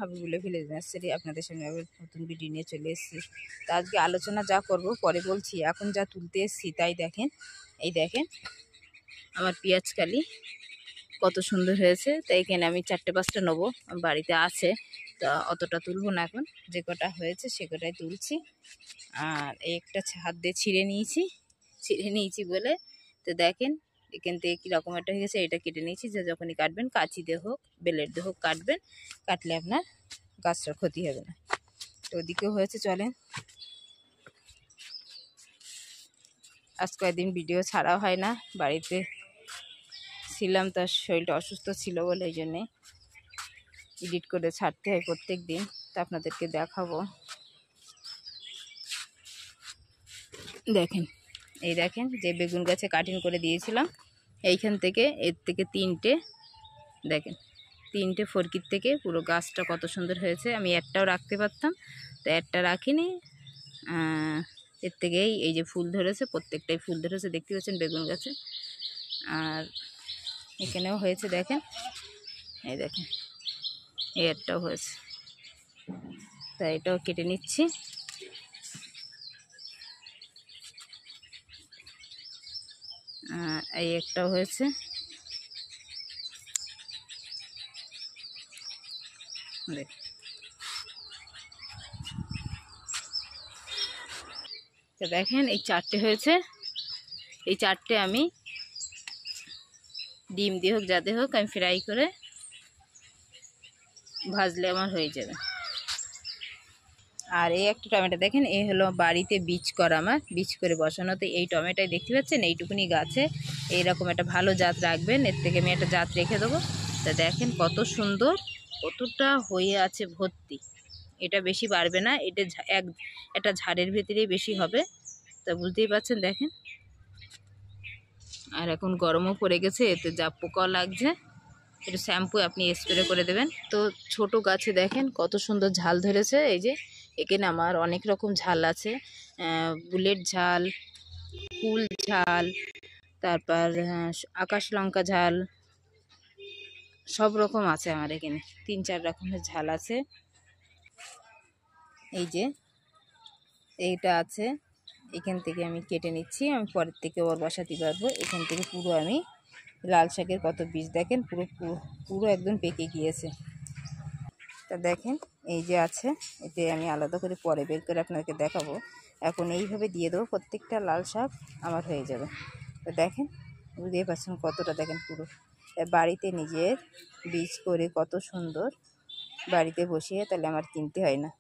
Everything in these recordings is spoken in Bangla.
হাবিবুল্লাহ ভিলেজ নার্সারি আপনাদের সামনে আবার নতুন ভিডিও নিয়ে চলে এসেছি। তো আজকে আলোচনা যা করব পরে বলছি, এখন যা তুলতে এসেছি তাই দেখেন। এই দেখেন আমার পেঁয়াজ কালি কত সুন্দর হয়েছে। তাই এখানে আমি 4-5টা নেবো, বাড়িতে আছে, তা অতটা তুলবো না, এখন যে কটা হয়েছে সে কটাই তুলছি। আর এই একটা হাত দিয়ে ছিঁড়ে নিয়েছি বলে, তো দেখেন এখান থেকে কীরকম একটা হয়ে গেছে। এটা কেটে নিয়েছি, যে যখনই কাটবেন কাঁচি দিয়ে হোক বেলেট দিয়ে হোক কাটবেন, কাটলে আপনার গাছটার ক্ষতি হবে না। তো ওদিকেও হয়েছে, চলেন। আজ কয়েকদিন ভিডিও ছাড়া হয় না, বাড়িতে ছিলাম, তার শরীরটা অসুস্থ ছিল বলে এই জন্যে এডিট করে ছাড়তে হয় প্রত্যেক দিন। তা আপনাদেরকে দেখাবো। দেখেন, এই দেখেন যে বেগুন গাছে কাটিং করে দিয়েছিলাম, এইখান থেকে এর থেকে দেখেন 3টে ফরকির থেকে পুরো গাছটা কত সুন্দর হয়েছে। আমি একটাও রাখতে পারতাম, তো একটা রাখিনি। এর থেকেই এই যে ফুল ধরেছে, প্রত্যেকটাই ফুল ধরেছে, দেখতে পাচ্ছেন বেগুন গাছে। আর এখানেও হয়েছে, দেখেন, এই দেখেন এই একটাও হয়েছে। তাই এটাও কেটে নিচ্ছি। এই একটাও হয়েছে, তো দেখেন এই 4টে হয়েছে। এই 4টে আমি ডিম দিয়ে হোক যাতে হোক আমি ফ্রাই করে ভাজলে আমার হয়ে যাবে। আর এই একটা টমেটো দেখেন, এই হলো বাড়িতে বীজ করা, আমার বীজ করে বসানোতে এই টমেটোই দেখতে পাচ্ছেন। এইটুকুনি গাছে এইরকম একটা ভালো জাত রাখবেন, এর থেকে আমি একটা জাত রেখে দেবো। তা দেখেন কত সুন্দর, কতটা হয়ে আছে ভর্তি। এটা বেশি বাড়বে না, এটা একটা ঝাড়ের ভেতরেই বেশি হবে, তা বুঝতেই পারছেন। দেখেন, আর এখন গরমও পড়ে গেছে, এতে যা পোকা লাগছে, একটু শ্যাম্পু আপনি স্প্রে করে দেবেন। তো ছোট গাছে দেখেন কত সুন্দর ঝাল ধরেছে। এই যে এখানে আমার অনেক রকম ঝাল আছে, বুলেট ঝাল, কুল ঝাল, তারপর আকাশ লঙ্কা ঝাল, সব রকম আছে আমার এখানে। 3-4 রকমের ঝাল আছে। এই যে এইটা আছে, এখান থেকে আমি কেটে নিচ্ছি, আমি পরের থেকে ওর বসাতে পারবো। এখান থেকে পুরো আমি লাল শাকের কত বীজ দেখেন, পুরো একদম পেকে গিয়েছে। তা দেখেন এই যে আছে, এতে আমি আলাদা করে পরে বের করে আপনাদেরকে দেখাবো। এখন এইভাবে দিয়ে দেবো, প্রত্যেকটা লাল শাক আমার হয়ে যাবে। তো দেখেন, বুঝতেই পারছেন কতটা, দেখেন পুরো বাড়িতে নিজের বীজ করে কত সুন্দর বাড়িতে বসিয়ে, তাহলে আমার কিনতে হয় না।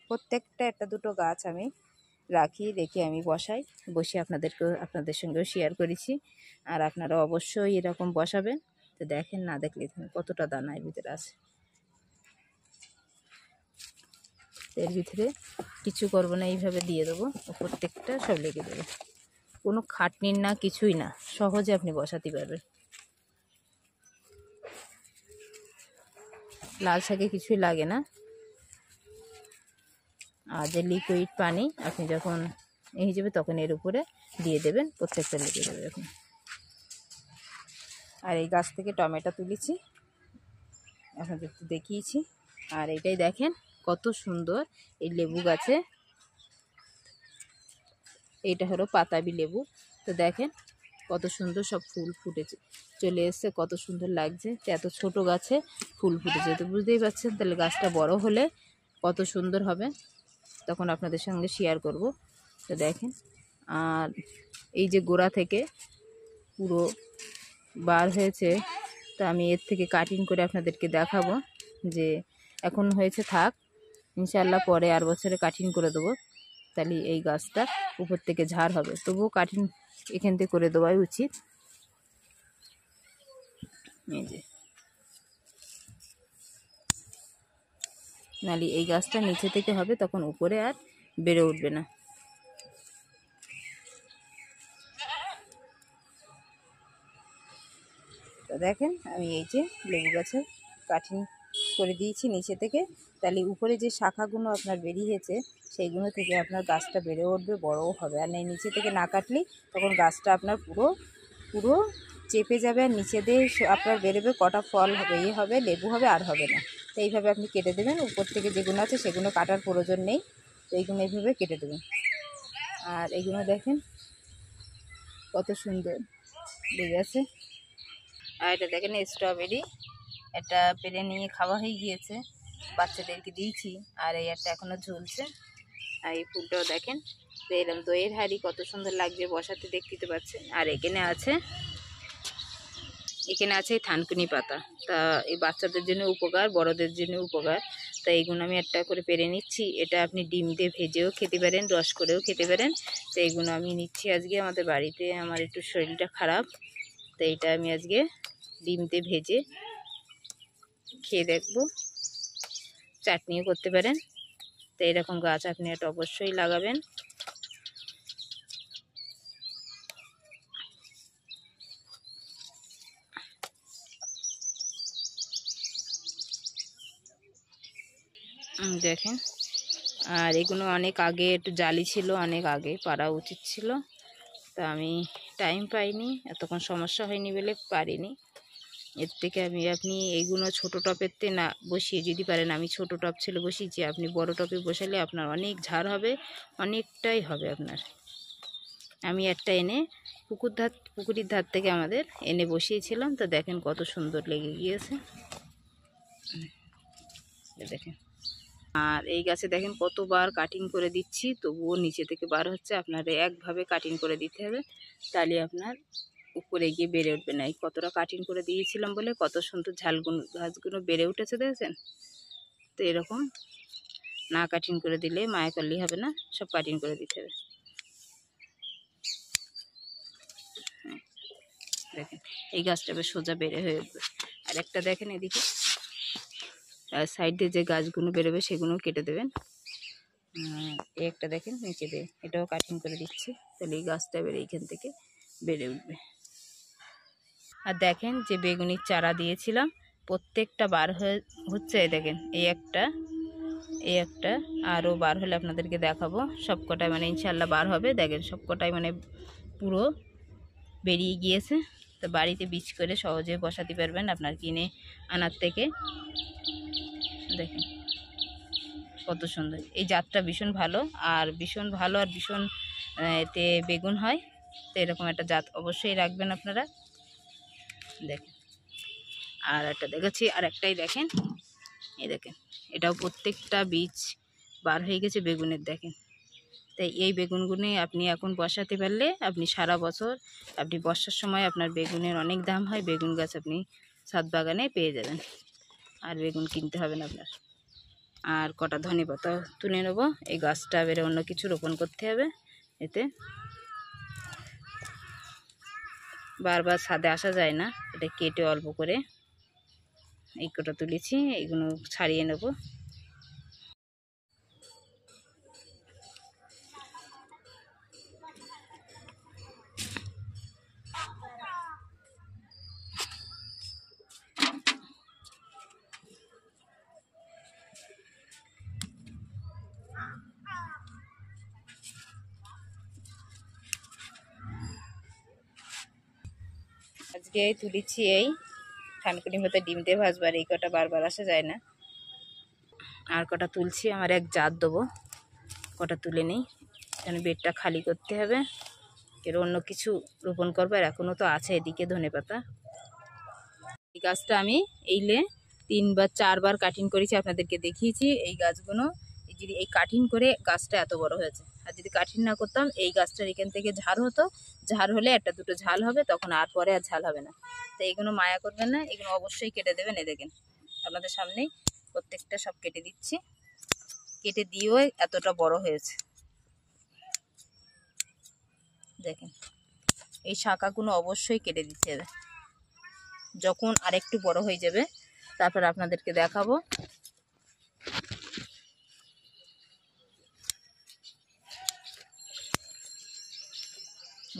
প্রত্যেকটা 1-2 গাছ আমি রেখে আমি বসে আপনাদের সঙ্গেও শেয়ার করেছি। আর আপনারা অবশ্যই এরকম বসাবেন। তো দেখেন, না দেখলে কতটা দানা এর ভিতরে আছে। এর ভিতরে কিছু করবো না, এইভাবে দিয়ে দেবো, প্রত্যেকটা সব লেগে দেবে। কোনো খাটনির না, কিছুই না, সহজে আপনি বসাতে পারবেন। লাল শাকে কিছুই লাগে না। আর যে লিকুইড পানি আপনি যখন এই হিসেবে তখন এর উপরে দিয়ে দেবেন, প্রত্যেকটা লেগে যাবে এখন। আর এই গাছ থেকে টমেটো তুলেছি, আপনাদের একটু দেখিয়েছি। আর এটাই দেখেন কত সুন্দর এই লেবু গাছে, এইটা হলো পাতাবি লেবু। তো দেখেন কত সুন্দর সব ফুল ফুটেছে, চলে এসছে, কত সুন্দর লাগছে। এত ছোট গাছে ফুল ফুটেছে, তো বুঝতেই পারছেন তাহলে গাছটা বড় হলে কত সুন্দর হবে, তখন আপনাদের সঙ্গে শেয়ার করব। তো দেখেন, আর এই যে গোড়া থেকে পুরো বার হয়েছে, তা আমি এর থেকে কাটিং করে আপনাদেরকে দেখাবো। যে এখন হয়েছে থাক, ইনশাআল্লাহ পরে আর বছরে কাটিং করে দেবো, তাহলে এই গাছটা উপর থেকে ঝাড় হবে। তবুও কাটিং এখান থেকে করে দেওয়াই উচিত। এই যে নালি এই গাছটা নিচে থেকে হবে, তখন উপরে আর বেড়ে উঠবে না। তো দেখেন আমি এই যে লেবু গাছের কাটিং করে দিয়েছি নিচে থেকে, তাহলে উপরে যে শাখাগুলো আপনার বেরিয়েছে সেইগুলো থেকে আপনার গাছটা বেড়ে উঠবে, বড়ও হবে। আর নিচে থেকে না কাটলেই তখন গাছটা আপনার পুরো চেপে যাবে আর নিচে দিয়ে আপনার বেরোবে কটা ফল হবে, হবে লেবু হবে, আর হবে না। তো এইভাবে আপনি কেটে দেবেন। উপর থেকে যেগুলো আছে সেগুলো কাটার প্রয়োজন নেই, তো এইগুলো এইভাবে কেটে দেবেন। আর এইগুলো দেখেন কত সুন্দর লেগে আছে। আর এটা দেখেন স্ট্রবেরি, এটা পেরে নিয়ে খাওয়া হয়ে গিয়েছে, বাচ্চাদেরকে দিয়েছি। আর এই একটা এখনও ঝুলছে। আর এই ফুলটাও দেখেন, তো এরকম দইয়ের হাঁড়ি কত সুন্দর লাগছে বসাতে, দেখতে পাচ্ছেন। আর এখানে আছে এই থানকুনি পাতা। তা এই বাচ্চাদের জন্য উপকার, বড়দের জন্য উপকার। তা এইগুলো আমি একটা করে পেরে নিচ্ছি। এটা আপনি ডিম দিয়ে ভেজেও খেতে পারেন, রস করেও খেতে পারেন। তো এইগুলো আমি নিচ্ছি আজকে আমাদের বাড়িতে। আমার একটু শরীরটা খারাপ, তো এইটা আমি আজকে ডিম দিয়ে ভেজে খেয়ে দেখব। চাটনিও করতে পারেন। তো এরকম গাছ আপনি এটা অবশ্যই লাগাবেন। দেখেন, আর এগুলো অনেক আগে একটু জালি ছিল, অনেক আগে পারা উচিত ছিল, তা আমি টাইম পাইনি, এতক্ষণ সমস্যা হয়নি বলে পারিনি। এর থেকে আপনি এইগুলো ছোটো টপেতে না বসিয়ে যদি পারেন, আমি ছোট টপ ছিল বসিয়েছি, আপনি বড় টপে বসালে আপনার অনেক ঝাড় হবে, অনেকটাই হবে আপনার। আমি একটা এনে পুকুরের ধার থেকে আমাদের এনে বসিয়েছিলাম, তো দেখেন কত সুন্দর লেগে গিয়েছে। দেখেন, আর এই গাছে দেখেন কতবার কাটিং করে দিচ্ছি, তবুও নিচে থেকে বার হচ্ছে। আপনার একভাবে কাটিং করে দিতে হবে, তাহলে আপনার উপরে গিয়ে বেড়ে উঠবে না। এই কতটা কাটিং করে দিয়েছিলাম বলে কত সুন্দর গাছগুলো বেড়ে উঠেছে, দেখেছেন। তো এরকম না কাটিং করে দিলে মায়া করলেই হবে না, সব কাটিং করে দিতে হবে। দেখেন এই গাছটা বেশ সোজা বেড়ে হয়ে উঠবে। আর একটা দেখেন এদিকে সাইডে যে গাছগুলো বেরোবে সেগুলো কেটে দেবেন। এই একটা দেখেন নিচে দিয়ে, এটাও কাটিং করে দিচ্ছি, তাহলে এই গাছটা বেড়ে এইখান থেকে বেড়ে উঠবে। আর দেখেন যে বেগুনির চারা দিয়েছিলাম প্রত্যেকটা বার হচ্ছে। দেখেন এই একটা আরও বার হলে আপনাদেরকে দেখাবো। সবকটাই মানে ইনশাল্লাহ বার হবে। দেখেন সবকটাই মানে পুরো বেরিয়ে গিয়েছে। তো বাড়িতে বীজ করে সহজে বসাতে পারবেন আপনার কিনে আনার থেকে। দেখেন কত সুন্দর, এই জাতটা ভীষণ ভালো, আর ভীষণ এতে বেগুন হয়। তো এরকম একটা জাত অবশ্যই রাখবেন আপনারা। দেখেন আর একটা দেখাচ্ছি, আর একটাই দেখেন, এই দেখেন এটাও প্রত্যেকটা বীজ বার হয়ে গেছে বেগুনের। দেখেন, তাই এই বেগুনগুলো আপনি এখন বসাতে পারলে আপনি সারা বছর, আপনি বর্ষার সময় আপনার বেগুনের অনেক দাম হয়, বেগুন গাছ আপনি ছাদ বাগানে পেয়ে যাবেন, আর বেগুন কিনতে হবে না আপনার। আর কটা ধনেপাতা তুলে নেব। এই গাছটা বেড়ে অন্য কিছু রোপণ করতে হবে, এতে বারবার ছাদে আসা যায় না। এটা কেটে অল্প করে এই কটা তুলেছি, এইগুলো ছাড়িয়ে নেব। আজকে তুলেছি এই থানকুনি মতো ডিম দিয়ে ভাজবার, এই কটা বারবার আসা যায় না। আর কটা তুলছি, আমার এক জাত দেবো, কটা তুলে নেই, কেন বেডটা খালি করতে হবে, এর অন্য কিছু রোপণ করবো। আর এখনও তো আছে এদিকে ধনেপাতা। এই গাছটা আমি 3 বা 4 বার কাটিং করেছি, আপনাদেরকে দেখিয়েছি। এই গাছগুলো যদি এই কাটিং করে গাছটা এত বড় হয়েছে, আর যদি কাটিং না করতাম এই গাছটার এখান থেকে ঝাড় হতো, ঝাড় হলে একটা দুটো ঝাল হবে, তখন আর পরে আর ঝাল হবে না। তো এইগুলো মায়া করবেন না, এগুলো অবশ্যই কেটে দেবেন। এই দেখেন আপনাদের সামনেই প্রত্যেকটা সব কেটে দিচ্ছি, কেটে দিয়েও এতটা বড় হয়েছে। দেখেন এই শাখাগুলো অবশ্যই কেটে দিতে হবে, যখন আরেকটু বড় হয়ে যাবে তারপর আপনাদেরকে দেখাবো।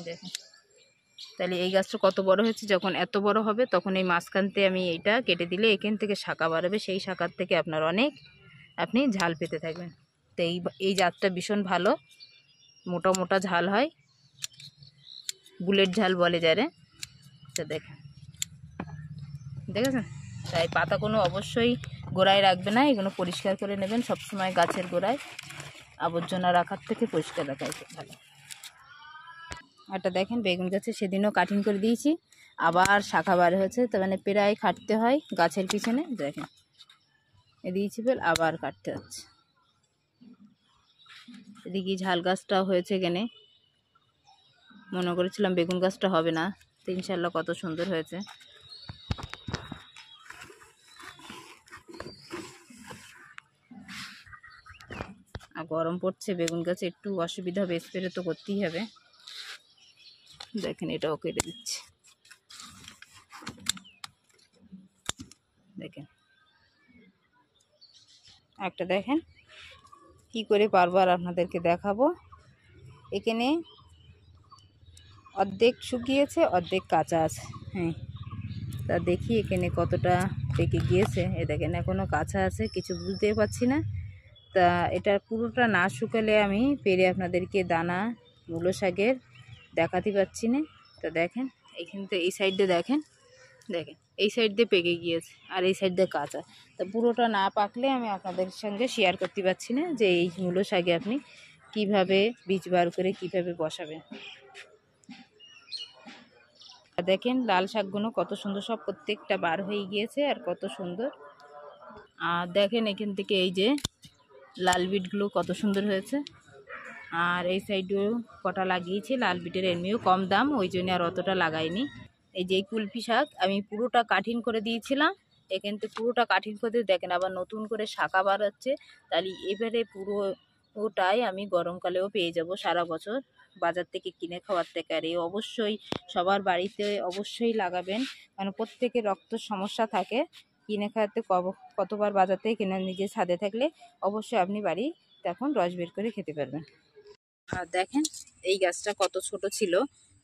দেখেন তাহলে এই গাছটা কত বড় হয়েছে, যখন এত বড় হবে তখন এই মাঝখানতে আমি এইটা কেটে দিলে এখান থেকে শাখা বাড়াবে, সেই শাখার থেকে আপনার অনেক আপনি ঝাল পেতে থাকবেন। তো এই জাতটা ভীষণ ভালো, মোটা মোটা ঝাল হয়, বুলেট ঝাল বলে যারে। তো দেখেছেন। তাই পাতা কোনো অবশ্যই গোড়ায় রাখবে না, এগুলো পরিষ্কার করে নেবেন। সবসময় গাছের গোড়ায় আবর্জনা রাখার থেকে পরিষ্কার রাখাই খুব ভালো। একটা দেখেন বেগুন গাছে সেদিনও কাটিং করে দিয়েছি, আবার শাখা বার হয়েছে। তার মানে প্রায় কাটতে হয় গাছের পিছনে। দেখেন এ দিয়েছি বেল, আবার কাটতে হচ্ছে। এদিকে ঝাল গাছটাও হয়েছে কেনে, মনে করেছিলাম বেগুন গাছটা হবে না, তো ইনশাল্লাহ কত সুন্দর হয়েছে। আর গরম পড়ছে, বেগুন গাছে একটু অসুবিধা হবে, স্প্রে তো করতেই হবে। দেখেন এটাও কেটে দিচ্ছি। দেখেন একটা দেখেন কি করে পারবো আর আপনাদেরকে দেখাবো। এখানে অর্ধেক শুকিয়েছে, অর্ধেক কাঁচা আছে। হ্যাঁ, তা দেখি এখানে কতটা পেকে গিয়েছে। এ দেখেন এখনও কাঁচা আছে, কিছু বুঝতেই পারছি না। তা এটা পুরোটা না শুকালে আমি পেরে আপনাদেরকে দানা মূলো শাকের দেখাতে পারছি না। তো দেখেন এইখান থেকে এই সাইড দিয়ে দেখেন এই সাইড দিয়ে পেকে গিয়েছে আর এই সাইড দিয়ে কাঁচা। তা পুরোটা না পাকলে আমি আপনাদের সঙ্গে শেয়ার করতে পারছি না যে এই মূলো শাকে আপনি কিভাবে বীজ বার করে কিভাবে বসাবেন। দেখেন লাল শাকগুলো কত সুন্দর, সব প্রত্যেকটা বার হয়ে গিয়েছে আর কত সুন্দর। আর দেখেন এখান থেকে এই যে লাল বিটগুলো কত সুন্দর হয়েছে। আর এই সাইডেও কটা লাগিয়েছি লাল বিটের, এমনিও কম দাম, ওই জন্য আর অতটা লাগাইনি। এই যে কুলপি শাক আমি পুরোটা কাঠিন করে দিয়েছিলাম, এখান থেকে পুরোটা কাঠিন করে দিয়ে দেখেন আবার নতুন করে শাখা বার হচ্ছে। তাহলে এবারে পুরোটাই আমি গরমকালেও পেয়ে যাব সারা বছর বাজার থেকে কিনে খাওয়ার থেকে। আর এই অবশ্যই সবার বাড়িতে অবশ্যই লাগাবেন, কারণ প্রত্যেকের রক্ত সমস্যা থাকে, কিনে খাওয়াতে কতবার বাজার থেকে কিনে, নিজে ছাদে থাকলে অবশ্যই আপনি বাড়ি তখন রস বের করে খেতে পারবেন। আর দেখেন এই গাছটা কত ছোট ছিল,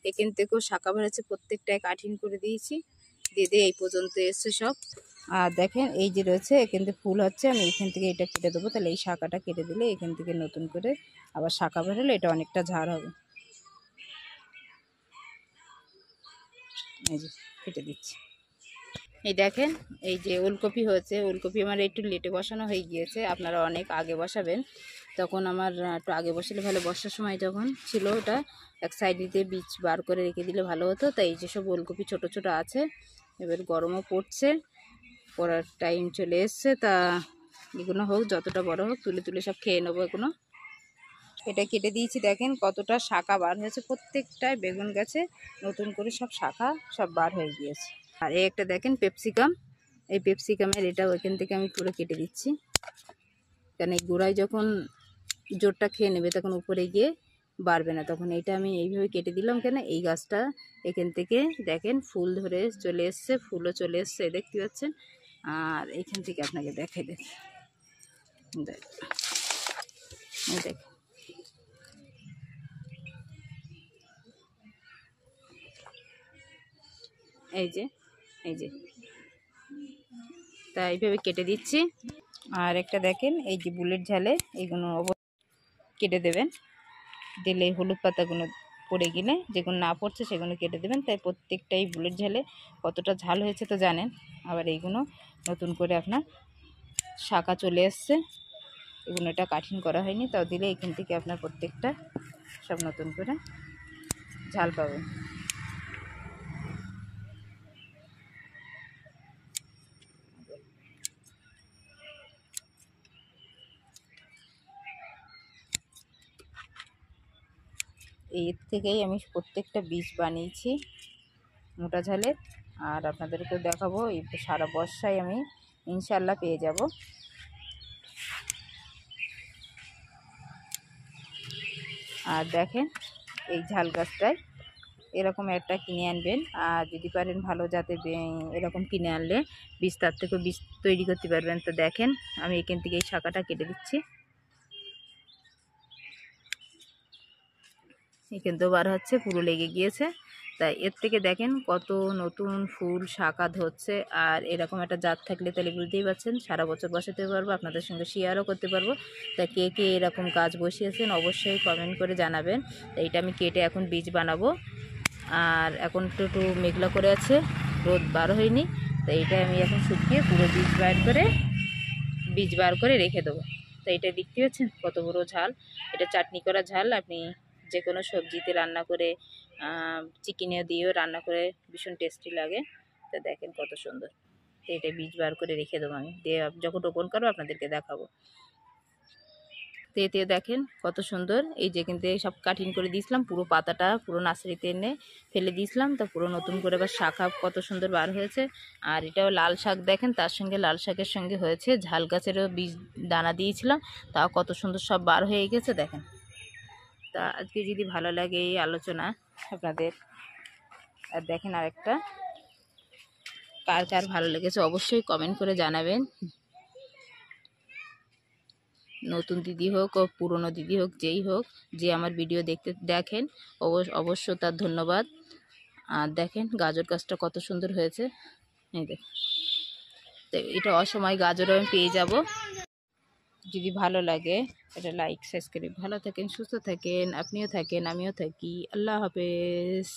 এখান থেকেও শাখা বেরোচ্ছে, প্রত্যেকটায় কাঠিন করে দিয়েছি, দিয়ে এই পর্যন্ত এসছে সব। আর দেখেন এই যে রয়েছে এখান থেকে ফুল হচ্ছে, আমি এখান থেকে এটা কেটে দেবো, তাহলে এই শাখাটা কেটে দিলে এখান থেকে নতুন করে আবার শাখা বেরোলে এটা অনেকটা ঝাড় হবে। এই যে কেটে দিচ্ছি। এই দেখেন এই যে ওলকপি হয়েছে, ওলকপি আমার একটু লেটে বসানো হয়ে গিয়েছে, আপনারা অনেক আগে বসাবেন। তখন আমার একটু আগে বসালে ভালো, বর্ষার সময় যখন ছিল ওটা এক সাইডে বীজ বার করে রেখে দিলে ভালো হতো। তাই এই যেসব ওলকপি ছোট ছোট আছে, এবার গরমও পড়ছে, পড়ার টাইম চলে এসছে, তা এগুলো হোক, যতটা বড় হোক তুলে তুলে সব খেয়ে নেবো এগুলো। এটা কেটে দিয়েছি, দেখেন কতটা শাখা বার হয়েছে, প্রত্যেকটায় বেগুন গাছে নতুন করে সব শাখা সব বার হয়ে গিয়েছে। আর এই একটা দেখেন পেপসিকাম, এই পেপসিকামের এটা ওইখান থেকে আমি পুরো কেটে দিচ্ছি, কারণ এই গোড়ায় যখন জোরটা খেয়ে নেবে তখন উপরে গিয়ে বাড়বে না, তখন এটা আমি এইভাবে কেটে দিলাম। কেন এই গাছটা এখান থেকে দেখেন ফুল ধরে চলে এসছে, ফুলও চলে এসছে দেখতে পাচ্ছেন। আর এখান থেকে আপনাকে দেখাই দেখ এই যে তা এইভাবে কেটে দিচ্ছি। আর একটা দেখেন এই যে বুলেট ঝালে এইগুলো কেটে দেবেন, দিলে হলুদ পাতাগুলো পড়ে গেলে যেগুলো না পড়ছে সেগুলো কেটে দেবেন। তাই প্রত্যেকটাই বুলেট ঝালে কতটা ঝাল হয়েছে তো জানেন। আবার এইগুলো নতুন করে আপনার শাখা চলে এসছে, এগুলো এটা কাঠিন করা হয়নি, তাও দিলে এখান থেকে আপনার প্রত্যেকটা সব নতুন করে ঝাল পাবেন। এর থেকেই আমি প্রত্যেকটা বীজ বানিয়েছি মোটা ঝালের, আর আপনাদেরকে দেখাবো এই সারা বর্ষায় আমি ইনশাল্লাহ পেয়ে যাব। আর দেখেন এই ঝাল গাছটায় এরকম একটা কিনে আনবেন, আর যদি পারেন ভালো জাতের এরকম কিনে আনলে বীজ তার থেকে বীজ তৈরি করতে পারবেন। তো দেখেন আমি এখান থেকে এই শাখাটা কেটে দিচ্ছি, এখান তো বার হচ্ছে, পুরো লেগে গিয়েছে। তাই এর থেকে দেখেন কত নতুন ফুল শাখা ধরছে। আর এরকম একটা জাত থাকলে তাহলে বুঝতেই পারছেন সারা বছর বসাতে পারবো, আপনাদের সঙ্গে শেয়ারও করতে পারবো। তা কে কে এরকম গাছ বসিয়েছেন অবশ্যই কমেন্ট করে জানাবেন। তাই এটা আমি কেটে এখন বীজ বানাবো। আর এখন একটু একটু মেঘলা করে আছে, রোদ বার হয়নি। তো এইটা আমি এখন শুকিয়ে পুরো বীজ বার করে রেখে দেবো। তো এটা দেখতে পাচ্ছেন কত বড় ঝাল, এটা চাটনি করা ঝাল। আপনি যে কোনো সবজিতে রান্না করে, চিকেনে দিয়েও রান্না করে ভীষণ টেস্টি লাগে। তো দেখেন কত সুন্দর। তো এটা বীজ বার করে রেখে দেবো আমি, দিয়ে যখন রোপণ করবো আপনাদেরকে দেখাবো। তো এতে দেখেন কত সুন্দর, এই যে কিন্তু সব কাটিং করে দিয়েছিলাম, পুরো পাতাটা পুরো নার্সারিতে এনে ফেলে দিয়েছিলাম, তো পুরো নতুন করে আবার শাখা কত সুন্দর বার হয়েছে। আর এটাও লাল শাক, দেখেন তার সঙ্গে লাল শাকের সঙ্গে হয়েছে ঝাল গাছেরও বীজ দানা দিয়েছিলাম, তাও কত সুন্দর সব বার হয়ে গেছে দেখেন। তা আজকে যদি ভালো লাগে এই আলোচনা আপনাদের, আর দেখেন আরেকটা, কার কার ভালো লেগেছে অবশ্যই কমেন্ট করে জানাবেন। নতুন দিদি হোক ও পুরনো দিদি হোক, যেই হোক, যে আমার ভিডিও দেখেন অবশ্য তার ধন্যবাদ। আর দেখেন গাজর গাছটা কত সুন্দর হয়েছে, এই দেখ। তো এটা অসময় গাজরও আমি পেয়ে যাব। যদি ভালো লাগে এটা লাইক সাবস্ক্রাইব। ভালো থাকেন, সুস্থ থাকেন, আপনিও থাকেন, আমিও থাকি। আল্লাহ হাফেজ।